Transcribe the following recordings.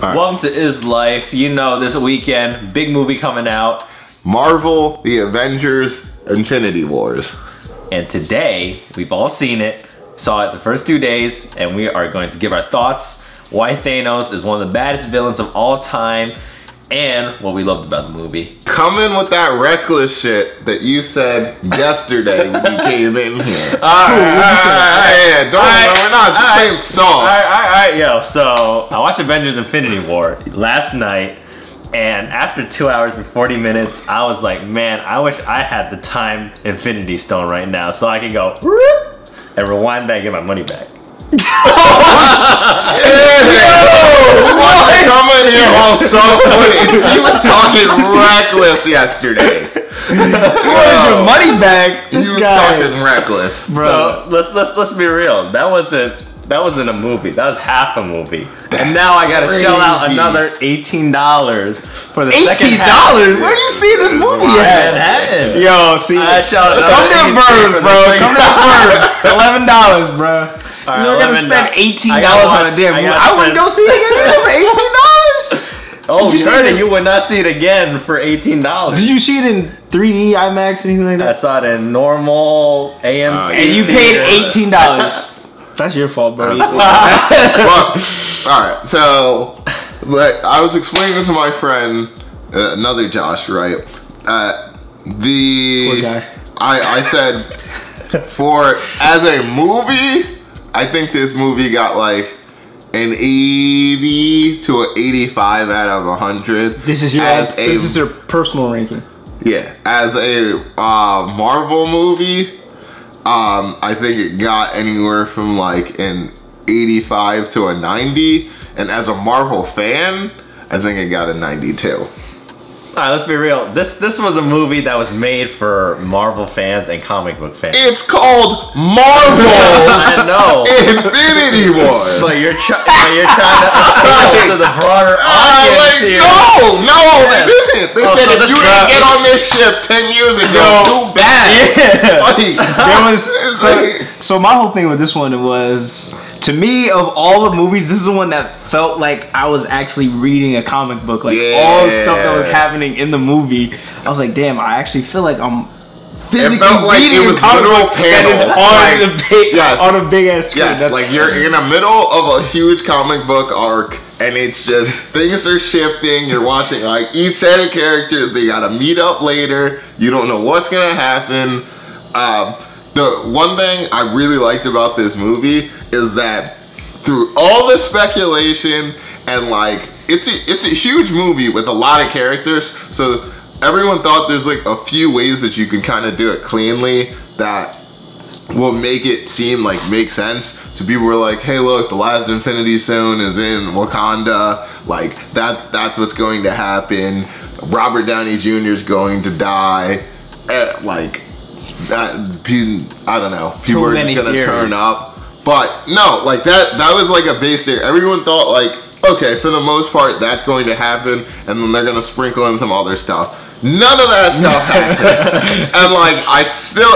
Right. Welcome to Is Life. You know, this weekend, big movie coming out. Marvel, The Avengers, Infinity Wars. And today, we've all seen it, saw it the first 2 days, and we are going to give our thoughts. Why Thanos is one of the baddest villains of all time, and what we loved about the movie. Come in with that reckless shit that you said yesterday when you came in here. We're not saying song. Alright, yo. So, I watched Avengers Infinity War last night, and after 2 hours and 40 minutes, I was like, man, I wish I had the time Infinity Stone right now so I can go and rewind that and get my money back. Coming here all so funny. He was talking reckless yesterday. Your money back. He was talking reckless, bro. So let's be real. That wasn't a movie. That was half a movie. And now I gotta shell out another $18 for the second half. $18? Where are you seeing this movie at? Yo, see, I shelled out come to the burbs, bro. Come to the burbs. $11, bro. Right, you're gonna spend $18 on a damn movie. I wouldn't go see it again for $18. Oh, you heard it. You would not see it again for $18. Did you see it in 3D, IMAX, anything like that? I saw it in normal AMC. And you paid $18. That's your fault, bro. Well, alright, so like, I was explaining to my friend, another Josh, right? Poor guy. I said, as a movie, I think this movie got like an 80 to an 85 out of 100. This is your personal ranking. Yeah, as a Marvel movie, I think it got anywhere from like an 85 to a 90, and as a Marvel fan, I think it got a 92. Alright, let's be real. This was a movie that was made for Marvel fans and comic book fans. It's called Marvel's I know. Infinity War. But you're trying to appeal to the broader audience here. No, they didn't. They said if you didn't get on this ship 10 years ago, too bad. Yeah. So my whole thing with this one was, to me, of all the movies, this is the one that felt like I was actually reading a comic book. Like all the stuff that was happening in the movie, I was like, damn, I actually feel like I'm physically reading a comic book that is on a big ass screen. Yes, like you're in the middle of a huge comic book arc, and it's just things are shifting. You're watching like each set of characters. They gotta meet up later. You don't know what's gonna happen. The one thing I really liked about this movie is that through all the speculation and like it's a huge movie with a lot of characters, so everyone thought there's like a few ways that you can kind of do it cleanly that will make it seem like make sense. So people were like, hey look, the last Infinity Stone is in Wakanda, like that's what's going to happen. Robert Downey Jr. is going to die. Like that, I don't know, people are just gonna turn up. But no, like that was like a base there. Everyone thought like, okay, for the most part that's going to happen, and then they're gonna sprinkle in some other stuff. None of that stuff happened. And like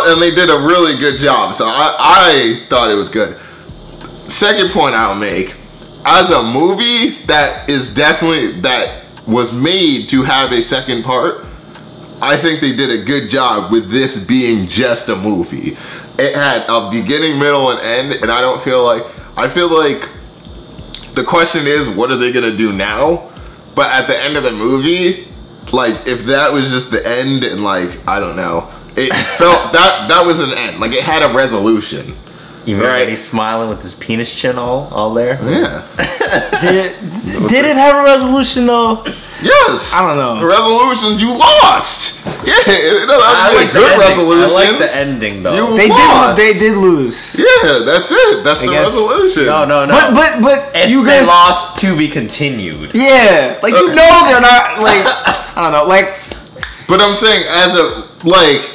and they did a really good job, so I thought it was good. Second point I'll make, as a movie that was made to have a second part, I think they did a good job with this being just a movie. It had a beginning, middle, and end, and I feel like the question is, what are they gonna do now? But at the end of the movie, like if that was just the end, and like I don't know, it felt that was an end. Like it had a resolution. You right? He's smiling with his penis chin all there. Yeah. Did it have a resolution though? Yes. I don't know. The resolution, you lost. Yeah, that was a good resolution. I like the ending though. They did lose. Yeah, that's it. That's the resolution. No. But you guys lost to be continued. Yeah, like you know they're not like I don't know like. But I'm saying as a like,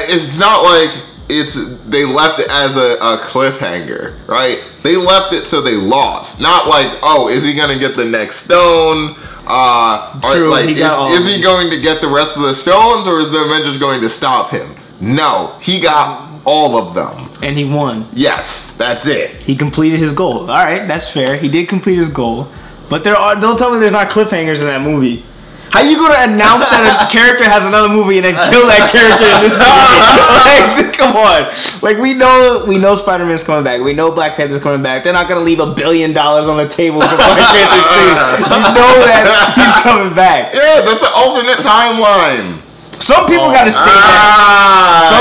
it's not like they left it as a cliffhanger, right? They left it so they lost. Not like, oh, is he gonna get the next stone? Or like, is he going to get the rest of the stones, or is the Avengers going to stop him? No, he got all of them. And he won. Yes, that's it. He completed his goal. All right, that's fair. He did complete his goal. But don't tell me there's not cliffhangers in that movie. How you gonna announce that a character has another movie and then kill that character in this movie? Like, come on. Like, we know Spider-Man's coming back. We know Black Panther's coming back. They're not gonna leave $1 billion on the table for Black Panther 2. You know that he's coming back. Yeah, that's an alternate timeline. Some people gotta stay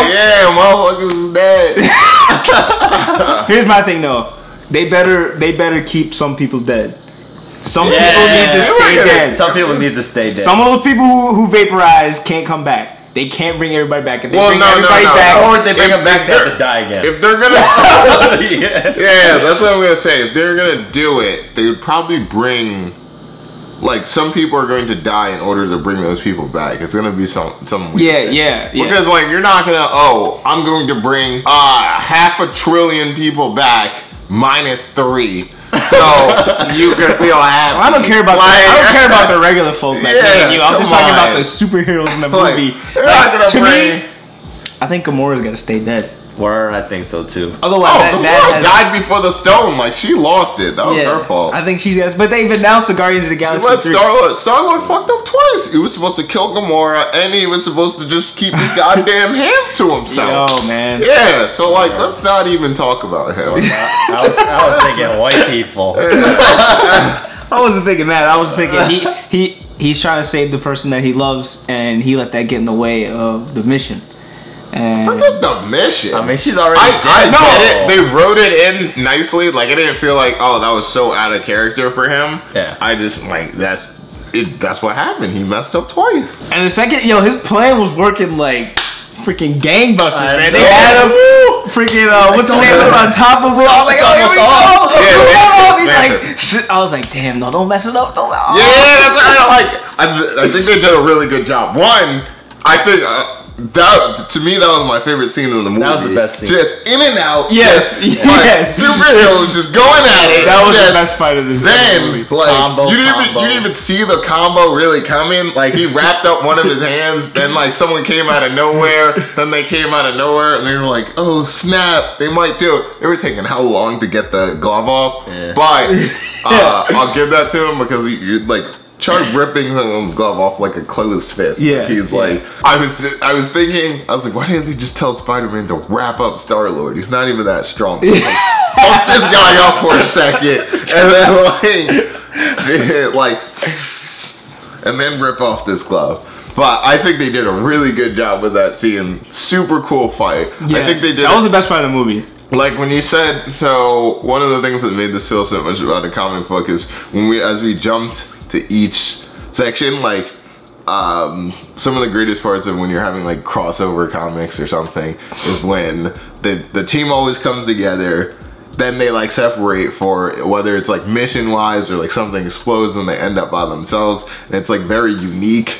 dead. Motherfuckers is dead. Here's my thing though. They better keep some people dead. Some people need to stay dead. Some people need to stay dead. Some of the people who vaporize can't come back. They can't bring everybody back. If they bring everybody back, or if they bring them back, they have to die again. If they're gonna, yeah, that's what I'm gonna say. If they're gonna do it, they would probably bring. Like, some people are going to die in order to bring those people back. It's gonna be some weird yeah. Because like you're not gonna. Oh, I'm going to bring 500 billion people back -3. So you can feel happy. I don't care about I don't care about the regular folk like me and you. I'm just talking about the superheroes in the movie. To me, I think Gamora's gotta stay dead. Word, I think so too. Otherwise, Gamora died before the stone. Like, she lost it. That was her fault. I think she's got. But they've announced the Guardians of the Galaxy. She let Star-Lord fucked up twice. He was supposed to kill Gamora, and he was supposed to just keep his goddamn hands to himself. Yo, man. Yeah. So like, let's not even talk about him. I was thinking white people. I wasn't thinking that. I was thinking he's trying to save the person that he loves, and he let that get in the way of the mission. And forget the mission. I mean, she's already dead. I get it. They wrote it in nicely. Like, I didn't feel like, oh, that was so out of character for him. Yeah. I just, like, that's what happened. He messed up twice. And the second, his plan was working like freaking gangbusters, man. They had him freaking, what's his name was on top of it. I was like, oh, here we go. He's like, I was like, damn, no, don't mess it up. Don't. Yeah, that's what I think they did a really good job. One, I think, that, to me, that was my favorite scene in the movie. That was the best scene. Just in and out. Yes. Superheroes just going at it. That was the best fight of this movie. Like, you didn't combo. even see the combo really coming. Like, he wrapped up one of his hands, then like someone came out of nowhere, then they came out of nowhere, and they were like, oh snap, they might do it. They were taking how long to get the glove off? Yeah. But I'll give that to him because you like. Tried ripping someone's glove off like a closed fist. Yeah. He's like, I was thinking, I was like, why didn't they just tell Spider-Man to wrap up Star-Lord? He's not even that strong. Like, fuck this guy up for a second, and then like, and then rip off this glove. But I think they did a really good job with that scene. Super cool fight. Yes. I think they did. That was the best part of the movie. Like when you said, so one of the things that made this feel so much about a comic book is as we jumped to each section, like some of the greatest parts of when you're having like crossover comics or something is when the team always comes together, then they like separate for whether it's like mission wise or like something explodes and they end up by themselves, and it's like very unique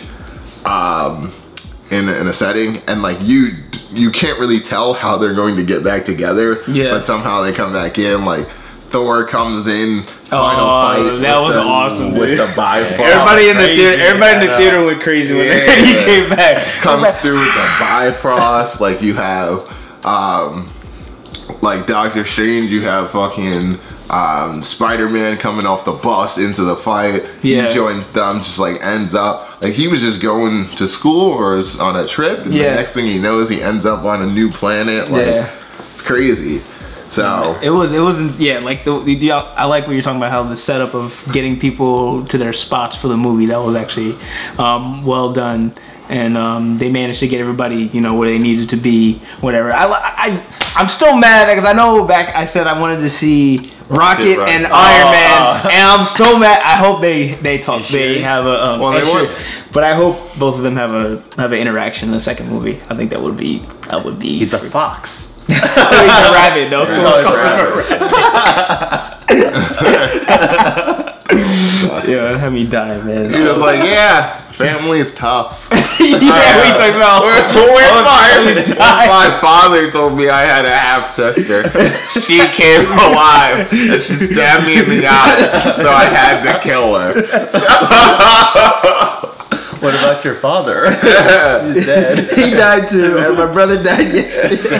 in a setting, and like you can't really tell how they're going to get back together, but somehow they come back in. Like Thor comes in, final fight. That was awesome, dude. With the Bifrost. Everybody in the theater went crazy when he came back. Comes through with the Bifrost. Like you have, like Doctor Strange. You have fucking Spider-Man coming off the bus into the fight. He joins them. Just like ends up like he was just going to school or on a trip, and the next thing he knows, he ends up on a new planet. Like it's crazy. So it wasn't like I like what you're talking about, how the setup of getting people to their spots for the movie, that was actually well done, and they managed to get everybody where they needed to be, whatever. I'm still mad because I know back I said I wanted to see Rocket and Iron Man, and I'm so mad. I hope they talk. They have a but I hope both of them have an interaction in the second movie. I think that would be. He's a fox. He's a rabbit, no. Yeah, have me die, man. He was like, yeah, family is tough. We talked about my father told me I had a half sister. She came alive and she stabbed me in the eye, so I had to kill her. What about your father? He's dead. He died too, and my brother died yesterday.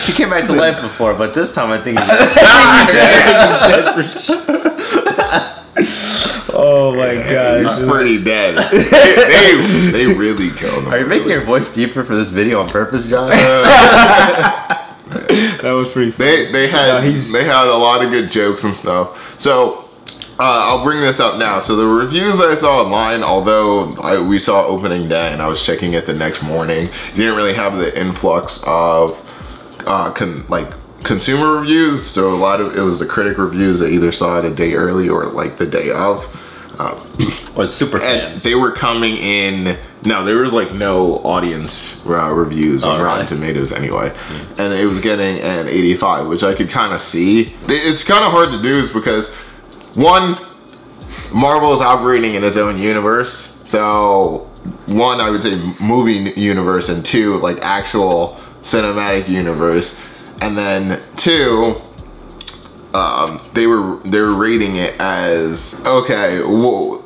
He came back to life before, but this time I think he's Oh my gosh. He's pretty dead. They really killed him. Are you making your voice deeper for this video on purpose, John? That was pretty funny. They had a lot of good jokes and stuff. So I'll bring this up now. So the reviews I saw online, although we saw opening day and I was checking it the next morning, you didn't really have the influx of consumer reviews. So a lot of it was the critic reviews that either saw it a day early or like the day of. Or super fans. And they were coming in. No, there was like no audience reviews on Rotten Tomatoes anyway, and it was getting an 85, which I could kind of see. It's kind of hard to do, is because one, Marvel is operating in its own universe. So one, I would say movie universe, and two, like actual cinematic universe, and then two, they were rating it as, okay, well,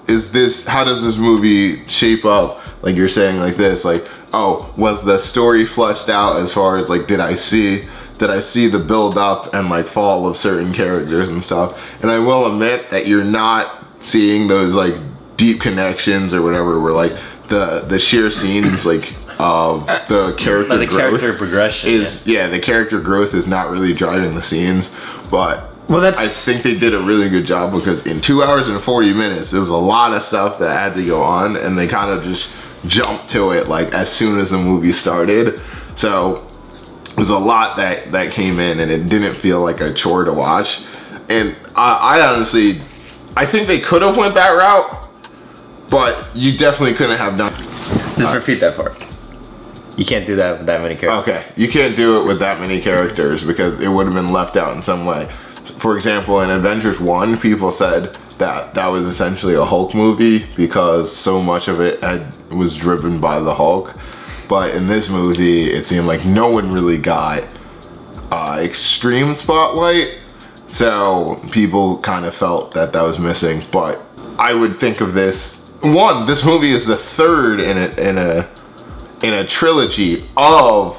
how does this movie shape up? Like you're saying like this, like, oh, was the story fleshed out as far as like, did I see the build up and like fall of certain characters and stuff? And I will admit that you're not seeing those like deep connections or whatever, where like the sheer scenes like of the character character progression is the character growth is not really driving the scenes. But I think they did a really good job, because in 2 hours and 40 minutes there was a lot of stuff that had to go on, and they kind of just jumped to it like as soon as the movie started. So there's a lot that came in, and it didn't feel like a chore to watch. And I honestly, I think they could have went that route, but you definitely couldn't have done. Just repeat that part. You can't do that with that many characters. Okay, you can't do it with that many characters because it would have been left out in some way. For example, in Avengers 1, people said that was essentially a Hulk movie because so much of it was driven by the Hulk. But in this movie, it seemed like no one really got extreme spotlight. So people kind of felt that was missing. But I would think of this, one, this movie is the third in a trilogy of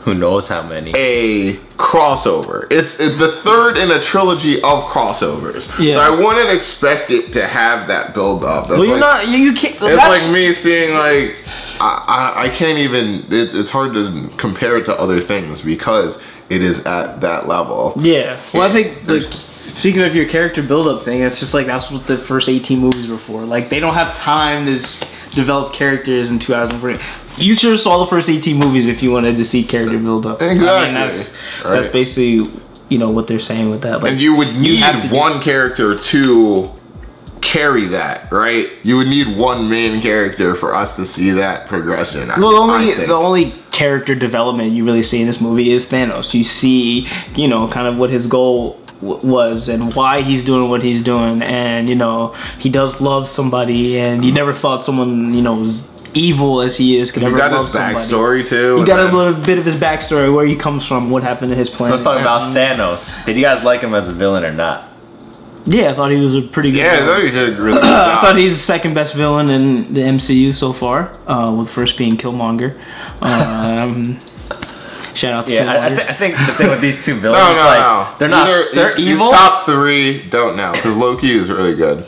who knows how many, a crossover. It's the third in a trilogy of crossovers. Yeah. So I wouldn't expect it to have that build up. That's well, you're not. You can't. It's like me seeing like I can't even. It's hard to compare it to other things because it is at that level. Yeah. Well, I think like, speaking of your character build-up thing, it's just like that's what the first 18 movies were for. Like they don't have time to develop characters in 2 hours and 40. You should have saw the first 18 movies if you wanted to see character build-up. Exactly. I mean, that's basically what they're saying with that. Like, and you would need one character to carry that, right? You would need one main character for us to see that progression. Well, the only character development you really see in this movie is Thanos. You see, kind of what his goal was and why he's doing what he's doing, and he does love somebody, and you never thought someone was evil as he is could ever love somebody. You got his backstory too. You got a little bit of his backstory, where he comes from, what happened to his planet. So let's talk about Thanos. Did you guys like him as a villain or not? Yeah, I thought he was a pretty good villain. I thought he did a really good job. I thought he's the second best villain in the MCU so far, with first being Killmonger. Shout out to Killmonger. I think the thing with these two villains they're not they're evil. His top three don't know, because Loki is really good.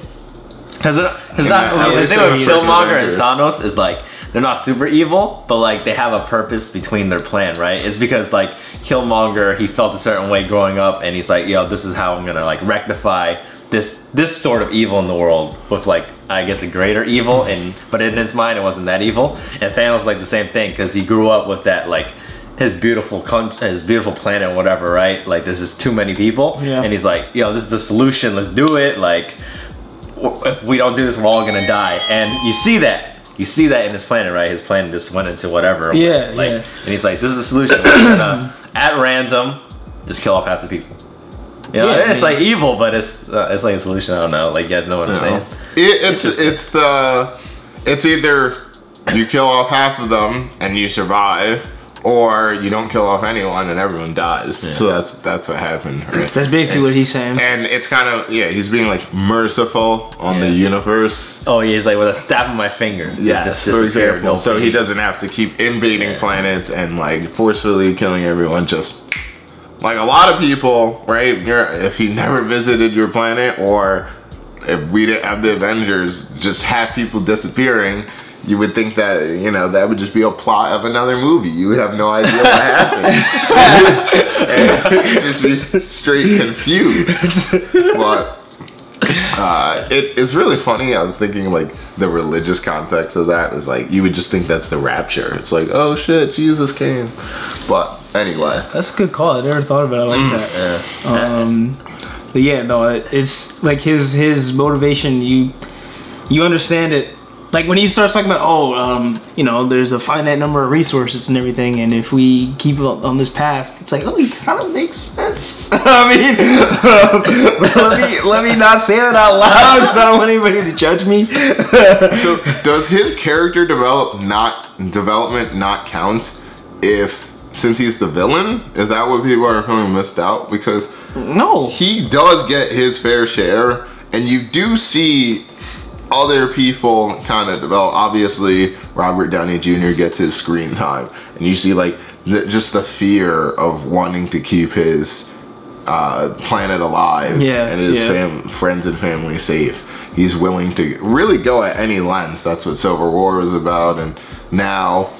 Because the thing with Killmonger and Thanos is like they're not super evil, but like they have a purpose between their plan, right? It's because like Killmonger, he felt a certain way growing up, and he's like, yo, this is how I'm gonna like rectify this sort of evil in the world with like I guess a greater evil, but in his mind it wasn't that evil. And Thanos like the same thing, because he grew up with that like his beautiful planet, whatever, right? Like there's just too many people, and he's like, yo, this is the solution. Let's do it. Like if we don't do this, we're all gonna die. And you see that in his planet, right? His planet just went into whatever. And he's like, this is the solution. We're gonna, at random, just kill off half the people. It's like evil, but it's like a solution. I don't know. Like you guys know what I'm saying? It's either you kill off half of them and you survive, or you don't kill off anyone and everyone dies. Yeah. So that's what happened, right? That's basically what he's saying. And it's kind of, he's being like merciful on the universe. Oh, he's like, with a snap of my fingers. Yeah, just disappear. So he doesn't have to keep invading planets and like forcefully killing everyone. Just like a lot of people, right? If he never visited your planet, or if we didn't have the Avengers, just have people disappearing, you would think that, that would just be a plot of another movie. You would have no idea what happened. And you'd just be straight confused. But it's really funny. I was thinking like the religious context of that is like, you would just think that's the rapture. It's like, oh shit, Jesus came. But anyway. That's a good call. I never thought about it like that. Yeah. But yeah, no, it's like his motivation, you understand it. Like when he starts talking about, there's a finite number of resources and everything, and if we keep on this path, it's like, it kind of makes sense. I mean, let me not say that out loud because I don't want anybody to judge me. So does his character development not count since he's the villain? Is that what people are feeling missed out? Because no, he does get his fair share, and you do see other people kind of develop. Obviously, Robert Downey Jr. gets his screen time, and you see like just the fear of wanting to keep his planet alive and his friends and family safe. He's willing to really go at any lengths. That's what Civil War was about, and now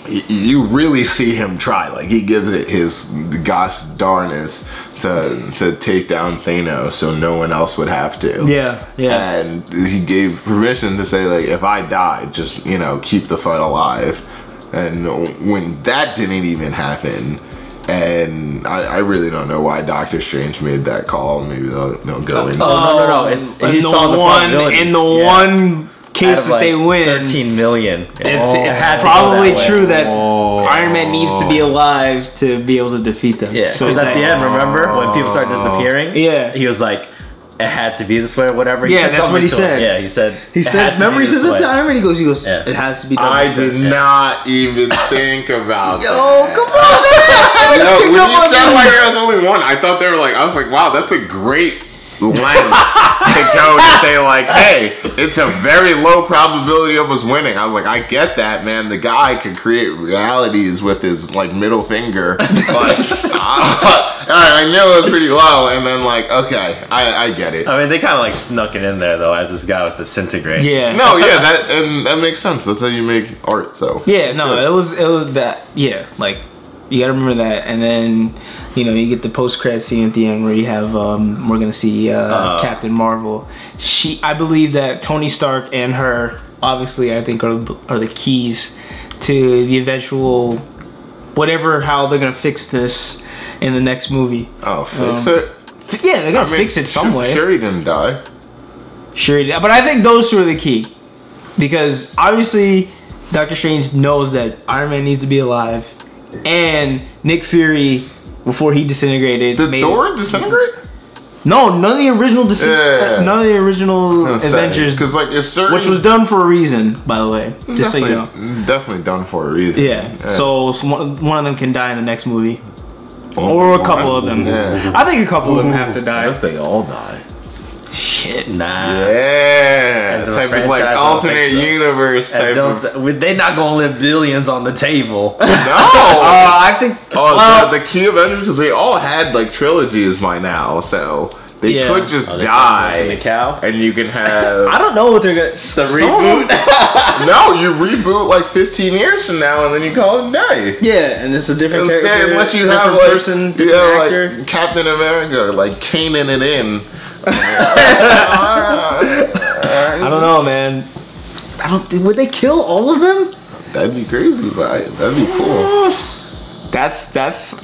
you really see him try. Like he gives it his gosh darnest to take down Thanos, so no one else would have to. Yeah. And he gave permission to say like, if I die, just keep the fight alive. And when that didn't even happen, and I really don't know why Doctor Strange made that call. Maybe they'll go into. No. He saw the probabilities. In the one case that they win, 13 million. It had probably true that Iron Man needs to be alive to be able to defeat them. Yeah. So at the end, remember when people start disappearing? Yeah. He was like, it had to be this way or whatever. Yeah, that's what he said. Yeah, he said. Remember, he says it to Iron Man. He goes, it has to be done. I did not even think about that. Yo, come on, man. When you said like there was only one, I thought I was like, wow, that's a great lens to go and say like, hey, it's a very low probability of us winning. I was like, I get that, man. The guy could create realities with his like middle finger, but I knew it was pretty low. And then like, okay, I get it. I mean, they kind of like snuck it in there though, as this guy was disintegrating. Yeah. No, yeah, that makes sense. That's how you make art. So yeah, no, it was that. Yeah, like you gotta remember that, and then. You get the post-credit scene at the end where you have, we're gonna see Captain Marvel. I believe that Tony Stark and her, obviously, I think are the keys to the eventual, how they're gonna fix this in the next movie. Oh, fix it? Yeah, they're gonna fix it some way. Sure he didn't die. Sure he did, but I think those two are the key. Because, obviously, Doctor Strange knows that Iron Man needs to be alive, and Nick Fury... Before he disintegrated, did Thor disintegrate? No, none of the original none of the original Avengers. Because like if certain, which was done for a reason, by the way, just so you know. Definitely done for a reason. Yeah. So one of them can die in the next movie, or a couple of them. Yeah. I think a couple of them have to die. If they all die. Shit. Nah. Yeah. Type of like alternate universe type of. They not gonna live billions on the table. No. I think. The key Avengers, because they all had like trilogies by now, so they could just die. The cow. And you can have. I don't know what they're gonna. The reboot. No, you reboot like 15 years from now, and then you call it day. Yeah, and it's a different character. Unless you have like person, actor. Like Captain America, like caning it in. I don't know, man. Would they kill all of them? That'd be crazy, but that'd be cool. That's.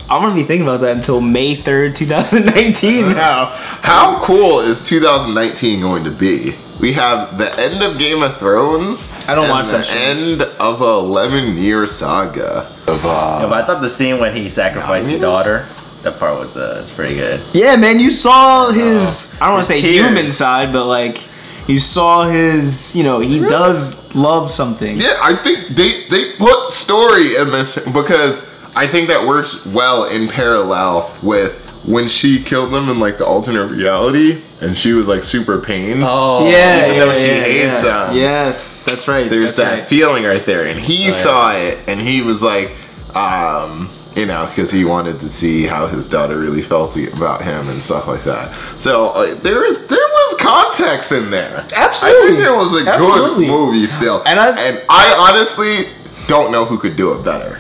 I'm gonna be thinking about that until May 3rd, 2019. Now, how cool is 2019 going to be? We have the end of Game of Thrones. I don't watch that shit. End of a 11-year saga. But I thought the scene when he sacrificed his daughter. That part was it's pretty good. Yeah, man, you saw his I don't want to say human side, but like you saw his, he does love something. Yeah, I think they put story in this because I think that works well in parallel with when she killed them in like the alternate reality, and she was like super pain. Oh, Yeah, even though she hates them. Yes, that's right. There's that's that right. feeling right there, and he saw it, and he was like, you know, because he wanted to see how his daughter really felt about him and stuff like that. So there was context in there. Absolutely. I think it was a Absolutely. good movie still, And I honestly don't know who could do it better.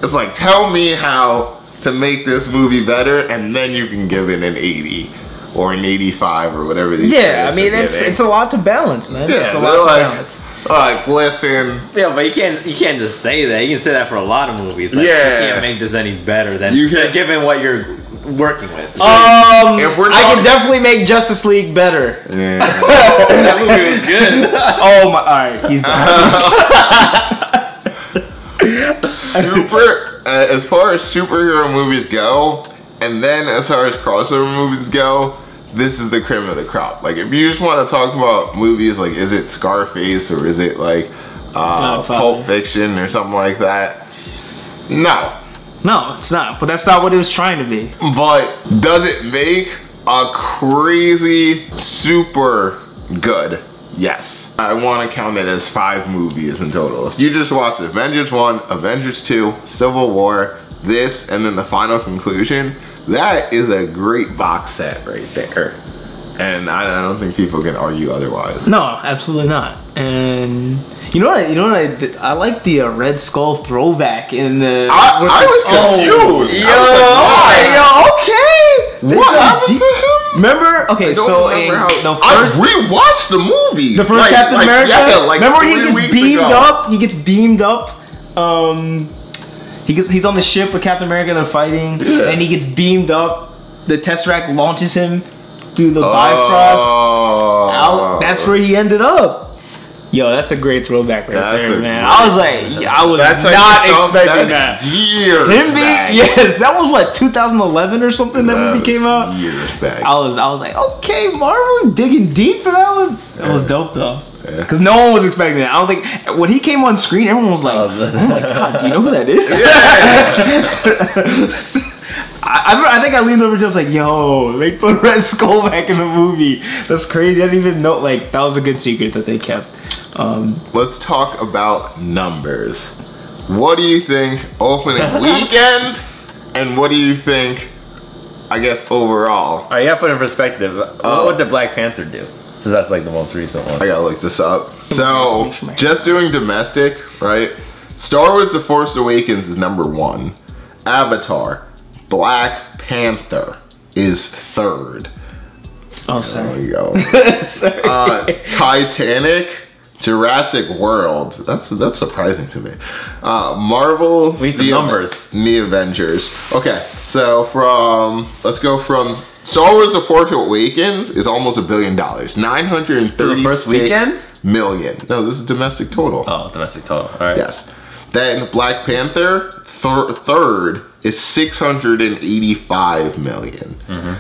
It's like, tell me how to make this movie better, and then you can give it an 80 or an 85 or whatever. These Yeah, I critics mean are it's giving. a lot to balance, man. Yeah, it's a they're lot to like, balance. like, listen. Yeah, but you can't just say that. You can say that for a lot of movies. Like, Yeah. you can't make this any better than You can- given what you're working with. If we're I talking- can definitely make Justice League better. Yeah. That movie was good. Oh my! All right, he's done. Super. As far as superhero movies go, and then as far as crossover movies go, this is the cream of the crop. Like, if you just want to talk about movies, like, is it Scarface or is it like Pulp Fiction or something like that? No. No, it's not. But that's not what it was trying to be. But does it make a crazy super good? Yes. I want to count it as 5 movies in total. If you just watched Avengers 1, Avengers 2, Civil War, this, and then the final conclusion, that is a great box set right there. And I don't think people can argue otherwise. No, absolutely not. And you know what? I like the Red Skull throwback in the. I was confused. I was like, why? okay. What happened to him? Remember? Okay, I don't so remember in how. the I first. rewatched the movie. The first Captain America. Yeah, like remember when 3 he weeks gets beamed ago. up? He gets beamed up. He's on the ship with Captain America. They're fighting, and he gets beamed up. The Tesseract launches him through the Bifrost. Oh. That's where he ended up. Yo, that's a great throwback right there, man. I was like, I was not expecting that. Years Him back. being, yes, that was what, 2011 or something that movie came out? Years back. I was like, okay, Marvel digging deep for that one. That was dope though. Because no one was expecting that. I don't think, when he came on screen, everyone was like, oh my god, do you know who that is? I think I leaned over to him, I was like, yo, they put Red Skull back in the movie. That's crazy. I didn't even know, like, that was a good secret that they kept. Let's talk about numbers. What do you think opening weekend, and what do you think, I guess, overall? Alright, you gotta put it in perspective. What did Black Panther do? Since that's like the most recent one. I gotta look this up. So, just doing domestic, right? Star Wars The Force Awakens is #1. Avatar, Black Panther is 3rd. Oh, sorry. There you go. Sorry. Titanic, Jurassic World. That's surprising to me. Marvel. We need some numbers. The Avengers. Okay, so let's go from Star Wars: The Force Awakens is almost $1 billion. 936 first weekend? million. No, this is domestic total. Oh, domestic total. Alright. Yes. Then Black Panther, third is 685 million.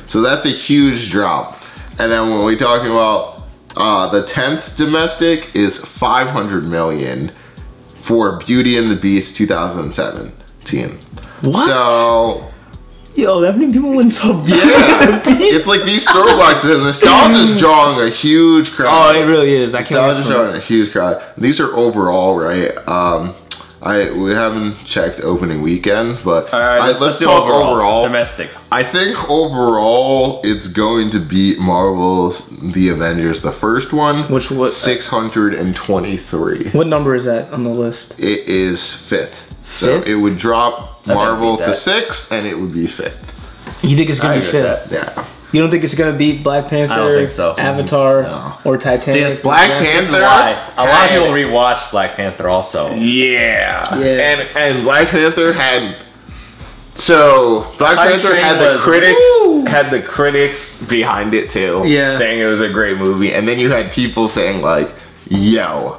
So that's a huge drop. And then when we're talking about the 10th domestic is 500 million for Beauty and the Beast 2017. What? So Yo, that many people went so big. yeah, it's like these throwbacks. The nostalgia's drawing a huge crowd. Oh, it really is. I can't. Nostalgia's drawing a huge crowd. These are overall, right? We haven't checked opening weekends, but Alright, let's do talk overall. Domestic. I think overall it's going to beat Marvel's The Avengers, the first one. Which was 623. What number is that on the list? It is 5th. So Fifth? it would drop Marvel beat to that. 6th, and it would be 5th. You think it's gonna I be agree with 5th? Yeah. You don't think it's gonna beat Black Panther? I don't think so. Avatar No. or Titanic? This- Black This is Panther. why a lot of had- people rewatched Black Panther also. Yeah. Yeah. And Black Panther had. So Black Hype Panther train had the was- critics Woo! had the critics behind it too. Yeah. Saying it was a great movie, and then you had people saying like, "Yo,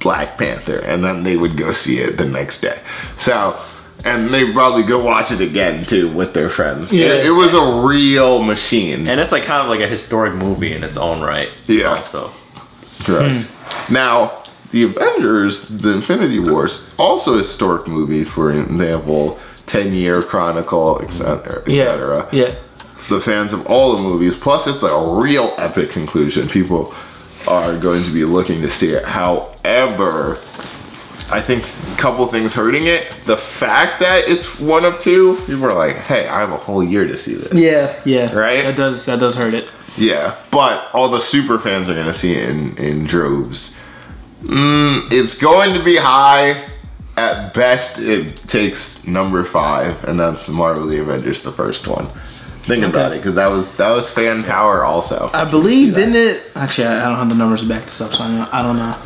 Black Panther," and then they would go see it the next day. So. And they probably go watch it again too with their friends. Yeah. It was a real machine. And it's like kind of like a historic movie in its own right. Yeah. Also. Correct. Now, the Avengers, the Infinity Wars, also a historic movie. For example, 10-year chronicle, etc. Yeah. The fans of all the movies. Plus, it's a real epic conclusion. People are going to be looking to see it. However, I think a couple things hurting it. The fact that it's one of two, people are like, hey, I have a whole year to see this. Yeah. Right? That does hurt it. Yeah, but all the super fans are going to see it in droves. It's going to be high. At best, it takes number 5, and that's Marvel the Avengers, the first one. Think about it, because that was fan power also. I believe, didn't it? Actually, I don't have the numbers to back this up, so I don't know.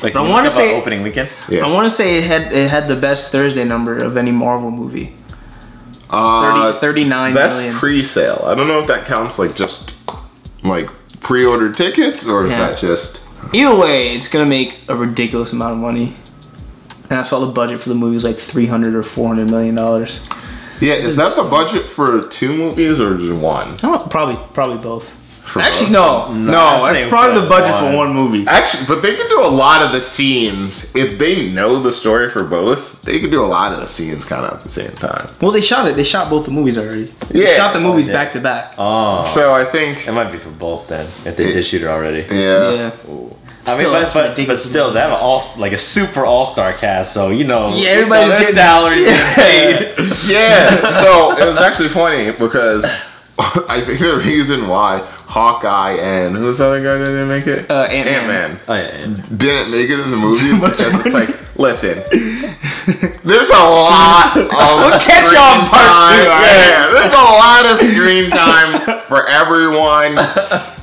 Like, I want to say opening weekend. Yeah. I want to say it had the best Thursday number of any Marvel movie. 39 that's million. pre-sale. I don't know if that counts like just like pre-order tickets, or is that just... Either way, it's gonna make a ridiculous amount of money. And I saw the budget for the movie was like $300 or $400 million. Yeah, is that the budget for 2 movies or just one? Oh, probably both. For Actually, both? no. That's probably the budget for one movie. Actually, but they could do a lot of the scenes if they know the story for both. They could do a lot of the scenes kind of at the same time. Well, they shot it. They shot both the movies already. They shot the movies back to back. Oh, so I think it might be for both then if they did shoot it already. Yeah. I mean, but still, they have a super all-star cast, so everybody's their getting salaries getting paid. Yeah. So it was actually funny because I think the reason why Hawkeye and who's the other guy that didn't make it? Ant-Man. Oh yeah. Didn't make it in the movies because it's like, listen, there's a lot of We'll catch y'all in part time. 2. Yeah, there's a lot of screen time for everyone.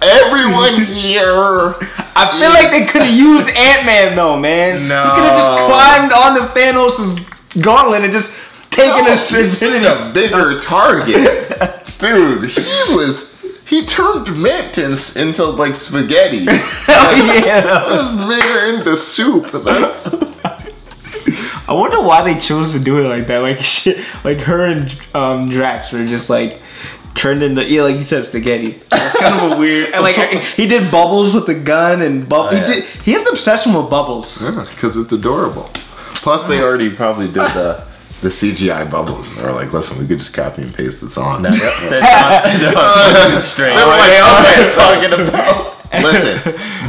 Everyone here. I feel like they could have used Ant-Man though, man. No. He could have just climbed onto Thanos' gauntlet and just taken a bigger target. Dude, he turned mint into like spaghetti. Just made her into soup. That's... I wonder why they chose to do it like that. Like shit, like her and Drax were just like turned into like you said, spaghetti. That's kind of a weird. And like he did bubbles with the gun and he has an obsession with bubbles. Yeah, because it's adorable. Plus, they already probably did the CGI bubbles, and they were like, "Listen, we could just copy and paste this on." They're not straight. They were like, "Okay, talking about." Listen,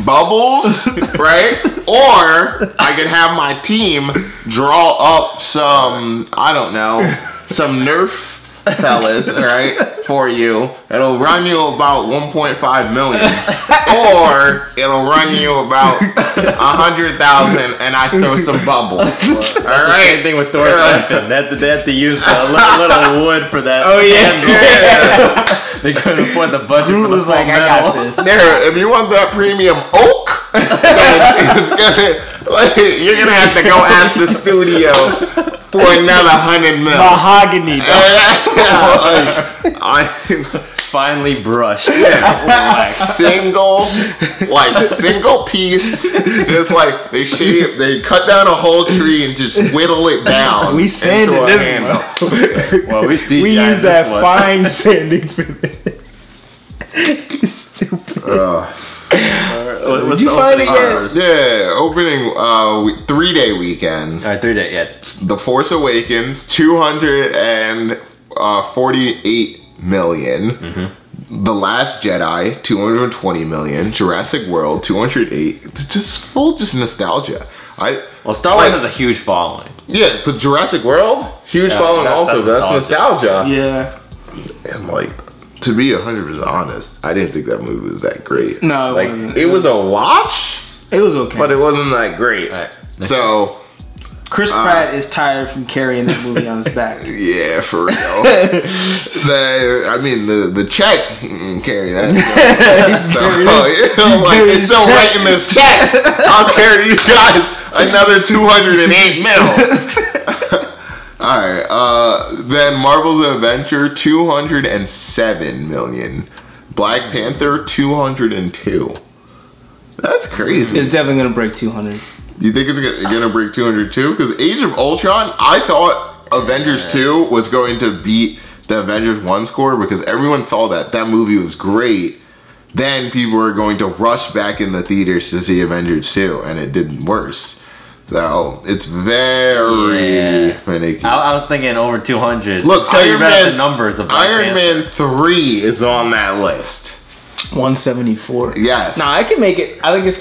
bubbles, right? Or I could have my team draw up some, I don't know, some Nerf fellas, right, for you. It'll run you about 1.5 million, or it'll run you about 100,000, and I throw some bubbles. All right. Same thing with Thor's weapon. They had to use the little wood for that. Oh yeah. They couldn't afford the budget. Groot for the was like, metal. I got this. There, if you want that premium oak, then you're gonna have to go ask the studio for another 100 mil. Mahogany. I finely brushed. Single piece. Just like they cut down a whole tree and just whittle it down. We sanded this one. Well, we use that fine sanding for this. Stupid. What's you find it hours? Yeah, opening 3-day weekends. All right, 3 days. Yeah. The Force Awakens, 248 million. Mm-hmm. The Last Jedi, 220 million. Jurassic World, 208. Just nostalgia. Star Wars has a huge following. Yeah, but Jurassic World, huge following also. That's nostalgia. Yeah. And like, to be 100% honest, I didn't think that movie was that great. No, it wasn't. It was a watch. It was okay, but it wasn't that great. Right. So Chris Pratt is tired from carrying that movie on his back. Yeah, for real. the check carry that. It's still writing this check. I'll carry you guys another 208 mil. All right. Then Marvel's Avenger, 207 million. Black Panther, 202. That's crazy. It's definitely gonna break 200. You think it's gonna break 202? Because Age of Ultron, I thought Avengers 2 was going to beat the Avengers 1 score because everyone saw that movie was great. Then people were going to rush back in the theaters to see Avengers 2, and it did worse. So it's very finicky. I was thinking over 200. Look, until you Iron read Man, the numbers of Black Iron Panther. Man 3 is on that list. 174. Yes. Nah, I can make it. I think it's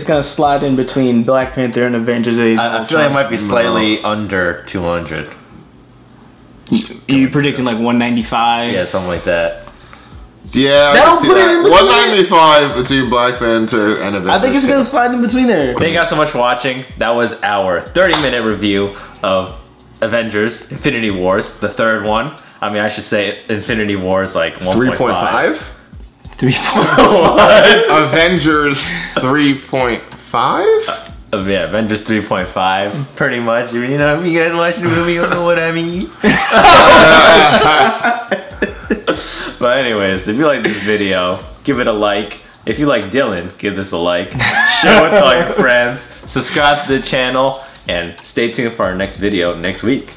gonna slide in between Black Panther and Avengers Age. I feel like it might be slightly under 200. You predicting like 195? Yeah, something like that. Yeah, I That'll can see put it that. in between 195 between Black Panther and Avengers. I think it's gonna slide in between there. Thank you guys so much for watching. That was our 30-minute review of Avengers Infinity Wars, the third one. I mean, I should say Infinity Wars like 1.5. 3.5? 3.5. Avengers 3.5? Yeah, Avengers 3.5, pretty much. You know, if you guys watch the movie, you know what I mean. But anyways, if you like this video, give it a like. If you like Dylan, give this a like. Share with all your friends. Subscribe to the channel. And stay tuned for our next video next week.